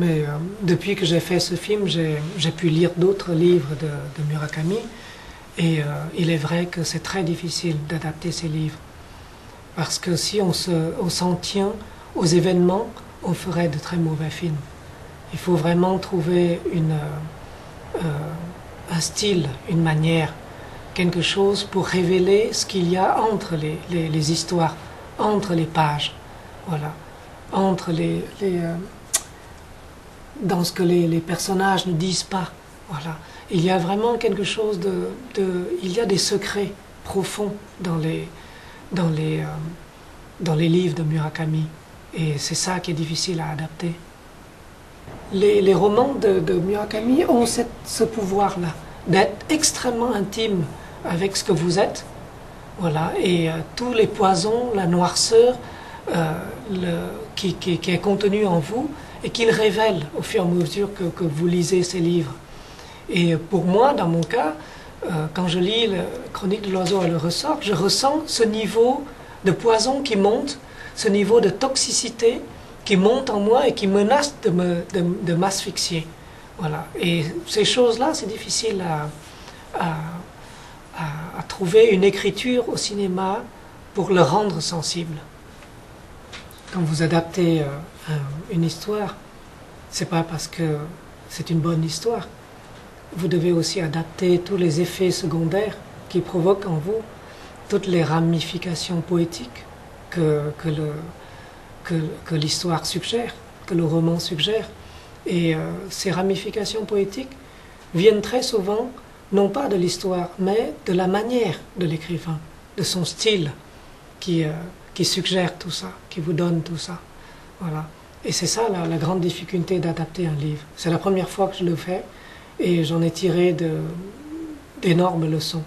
Mais depuis que j'ai fait ce film, j'ai pu lire d'autres livres de Murakami. Et il est vrai que c'est très difficile d'adapter ces livres. Parce que si on s'en tient aux événements, on ferait de très mauvais films. Il faut vraiment trouver un style, une manière, quelque chose pour révéler ce qu'il y a entre les histoires, entre les pages, voilà, entre dans ce que les personnages ne disent pas, voilà. Il y a vraiment quelque chose il y a des secrets profonds dans les livres de Murakami, et c'est ça qui est difficile à adapter. Les romans de Murakami ont ce pouvoir-là, d'être extrêmement intimes avec ce que vous êtes, voilà, et tous les poisons, la noirceur qui est contenue en vous et qu'il révèle au fur et à mesure que vous lisez ces livres. Et pour moi, dans mon cas, quand je lis la Chronique de l'oiseau et le ressort, je ressens ce niveau de poison qui monte, ce niveau de toxicité qui monte en moi et qui menace de m'asphyxier. Voilà. Et ces choses-là, c'est difficile à trouver une écriture au cinéma pour le rendre sensible. Quand vous adaptez une histoire, c'est pas parce que c'est une bonne histoire. Vous devez aussi adapter tous les effets secondaires qui provoquent en vous, toutes les ramifications poétiques que l'histoire suggère, que le roman suggère. Et ces ramifications poétiques viennent très souvent, non pas de l'histoire, mais de la manière de l'écrivain, de son style qui suggère tout ça, qui vous donne tout ça. Voilà. Et c'est ça la grande difficulté d'adapter un livre. C'est la première fois que je le fais et j'en ai tiré d'énormes leçons.